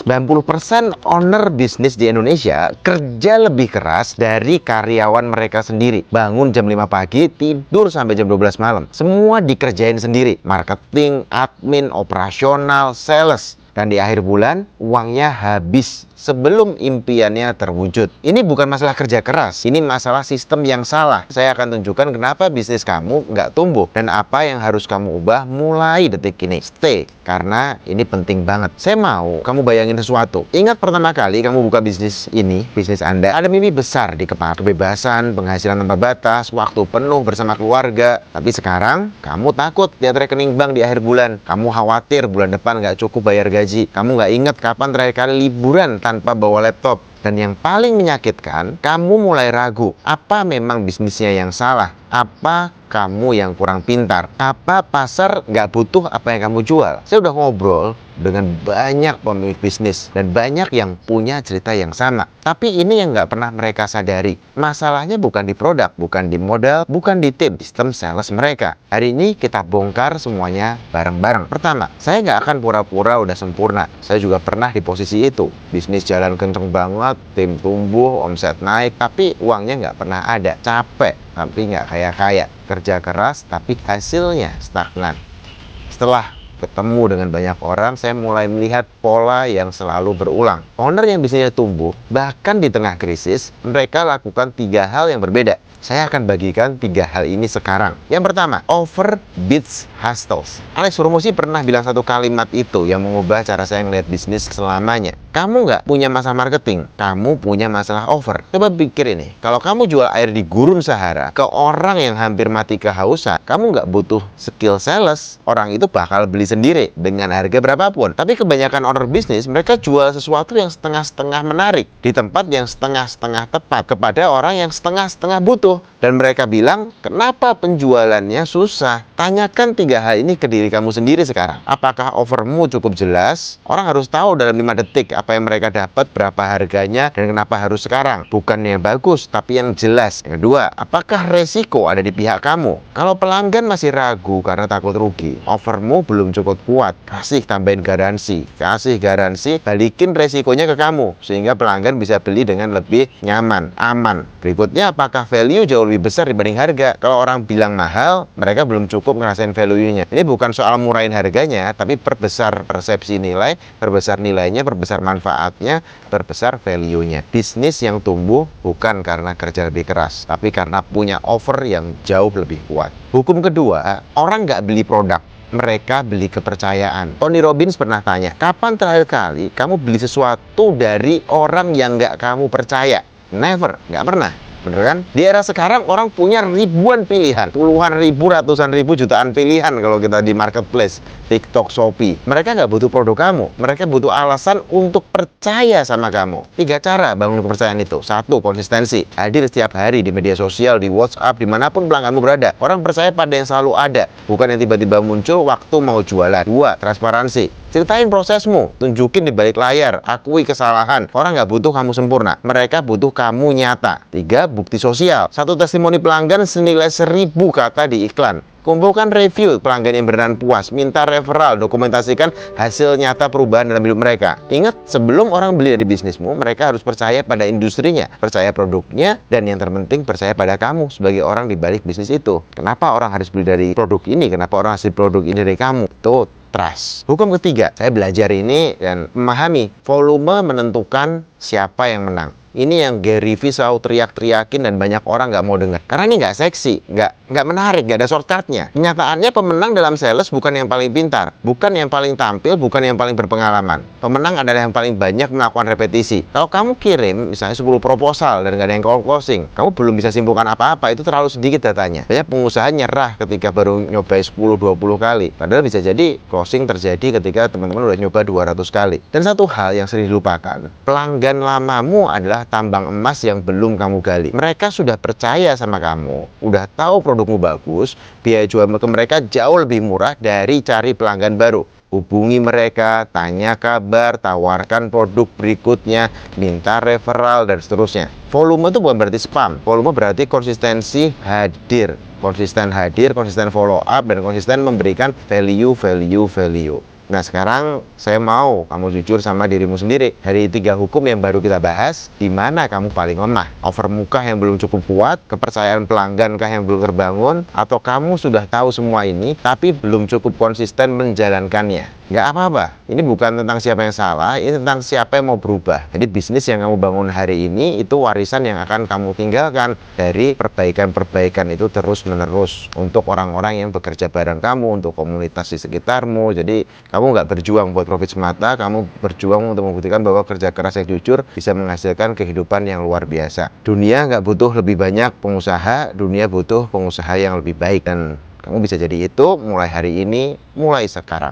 90% owner bisnis di Indonesia kerja lebih keras dari karyawan mereka sendiri. Bangun jam 5 pagi, tidur sampai jam 12 malam. Semua dikerjain sendiri. Marketing, admin, operasional, sales. Dan di akhir bulan, uangnya habis sebelum impiannya terwujud. Ini bukan masalah kerja keras, ini masalah sistem yang salah. Saya akan tunjukkan kenapa bisnis kamu nggak tumbuh dan apa yang harus kamu ubah mulai detik ini. Stay, karena ini penting banget. Saya mau kamu bayangin sesuatu. Ingat pertama kali kamu buka bisnis ini, bisnis Anda, ada mimpi besar di kepala. Kebebasan, penghasilan tanpa batas, waktu penuh bersama keluarga. Tapi sekarang, kamu takut lihat rekening bank di akhir bulan. Kamu khawatir bulan depan nggak cukup bayar gaji. Kamu nggak ingat kapan terakhir kali liburan tanpa bawa laptop. Dan yang paling menyakitkan, kamu mulai ragu. Apa memang bisnisnya yang salah? Apa kamu yang kurang pintar? Apa pasar nggak butuh apa yang kamu jual? Saya udah ngobrol dengan banyak pemilik bisnis dan banyak yang punya cerita yang sama. Tapi ini yang nggak pernah mereka sadari. Masalahnya bukan di produk, bukan di modal, bukan di tim, sistem sales mereka. Hari ini kita bongkar semuanya bareng-bareng. Pertama, saya nggak akan pura-pura udah sempurna. Saya juga pernah di posisi itu. Bisnis jalan kenceng banget, tim tumbuh, omset naik, tapi uangnya nggak pernah ada. Capek, tapi nggak kaya-kaya. Kerja keras, tapi hasilnya stagnan. Setelah ketemu dengan banyak orang, saya mulai melihat pola yang selalu berulang. Owner yang bisnisnya tumbuh, bahkan di tengah krisis, mereka lakukan 3 hal yang berbeda. Saya akan bagikan 3 hal ini sekarang. Yang pertama, over beats hustles. Alex Hormozi pernah bilang satu kalimat itu yang mengubah cara saya melihat bisnis selamanya. Kamu nggak punya masalah marketing, kamu punya masalah over. Coba pikir ini, kalau kamu jual air di gurun Sahara ke orang yang hampir mati kehausan, kamu nggak butuh skill sales. Orang itu bakal beli sendiri dengan harga berapapun. Tapi kebanyakan owner bisnis, mereka jual sesuatu yang setengah-setengah menarik di tempat yang setengah-setengah tepat kepada orang yang setengah-setengah butuh. Dan mereka bilang, kenapa penjualannya susah? Tanyakan 3 hal ini ke diri kamu sendiri sekarang. Apakah offermu cukup jelas? Orang harus tahu dalam 5 detik apa yang mereka dapat, berapa harganya, dan kenapa harus sekarang. Bukan yang bagus, tapi yang jelas. Yang kedua, apakah resiko ada di pihak kamu? Kalau pelanggan masih ragu karena takut rugi, offermu belum cukup kuat, kasih tambahin garansi. Kasih garansi, balikin resikonya ke kamu, sehingga pelanggan bisa beli dengan lebih nyaman, aman. Berikutnya, apakah value jauh lebih besar dibanding harga? Kalau orang bilang mahal, mereka belum cukup ngerasain value-nya. Ini bukan soal murahin harganya, tapi perbesar persepsi nilai, perbesar nilainya, perbesar manfaatnya, perbesar value-nya. Bisnis yang tumbuh bukan karena kerja lebih keras, tapi karena punya offer yang jauh lebih kuat. Hukum kedua, orang nggak beli produk, mereka beli kepercayaan. Tony Robbins pernah tanya, kapan terakhir kali kamu beli sesuatu dari orang yang nggak kamu percaya? Never, nggak pernah. Bener kan? Di era sekarang orang punya ribuan pilihan, puluhan ribu, ratusan ribu, jutaan pilihan kalau kita di marketplace, TikTok, Shopee. Mereka nggak butuh produk kamu, mereka butuh alasan untuk percaya sama kamu. 3 cara bangun kepercayaan itu. 1, konsistensi. Hadir setiap hari di media sosial, di WhatsApp, dimanapun pelangganmu berada. Orang percaya pada yang selalu ada, bukan yang tiba-tiba muncul waktu mau jualan. 2, transparansi. Ceritain prosesmu, tunjukin di balik layar, akui kesalahan. Orang nggak butuh kamu sempurna, mereka butuh kamu nyata. 3, bukti sosial. 1 testimoni pelanggan senilai 1000 kata di iklan. Kumpulkan review pelanggan yang beneran puas, minta referral, dokumentasikan hasil nyata perubahan dalam hidup mereka. Ingat, sebelum orang beli dari bisnismu, mereka harus percaya pada industrinya, percaya produknya, dan yang terpenting percaya pada kamu sebagai orang di balik bisnis itu. Kenapa orang harus beli dari produk ini? Kenapa orang harus beli produk ini dari kamu? Itu trust. Hukum ketiga, saya belajar ini dan memahami volume menentukan siapa yang menang. Ini yang Gary Vee selalu teriak-teriakin dan banyak orang nggak mau dengar. Karena ini nggak seksi, nggak menarik, nggak ada shortcutnya. Kenyataannya pemenang dalam sales bukan yang paling pintar, bukan yang paling tampil, bukan yang paling berpengalaman. Pemenang adalah yang paling banyak melakukan repetisi. Kalau kamu kirim misalnya 10 proposal dan nggak ada yang closing, kamu belum bisa simpulkan apa-apa, itu terlalu sedikit datanya. Banyak pengusaha nyerah ketika baru nyobain 10-20 kali. Padahal bisa jadi closing terjadi ketika teman-teman udah nyoba 200 kali. Dan satu hal yang sering dilupakan, pelanggan lamamu adalah tambang emas yang belum kamu gali. Mereka sudah percaya sama kamu, udah tahu produkmu bagus, biaya jual ke mereka jauh lebih murah dari cari pelanggan baru. Hubungi mereka, tanya kabar, tawarkan produk berikutnya, minta referral, dan seterusnya. Volume itu bukan berarti spam. Volume berarti konsistensi hadir. Konsisten hadir, konsisten follow up, dan konsisten memberikan value. Nah, sekarang saya mau kamu jujur sama dirimu sendiri. Dari 3 hukum yang baru kita bahas, di mana kamu paling lemah? Offer kah yang belum cukup kuat? Kepercayaan pelanggan kah yang belum terbangun? Atau kamu sudah tahu semua ini, tapi belum cukup konsisten menjalankannya? Nggak apa-apa. Ini bukan tentang siapa yang salah, ini tentang siapa yang mau berubah. Jadi bisnis yang kamu bangun hari ini, itu warisan yang akan kamu tinggalkan dari perbaikan-perbaikan itu terus-menerus. Untuk orang-orang yang bekerja bareng kamu, untuk komunitas di sekitarmu. Jadi kamu nggak berjuang buat profit semata, kamu berjuang untuk membuktikan bahwa kerja keras yang jujur bisa menghasilkan kehidupan yang luar biasa. Dunia nggak butuh lebih banyak pengusaha, dunia butuh pengusaha yang lebih baik. Dan kamu bisa jadi itu mulai hari ini, mulai sekarang.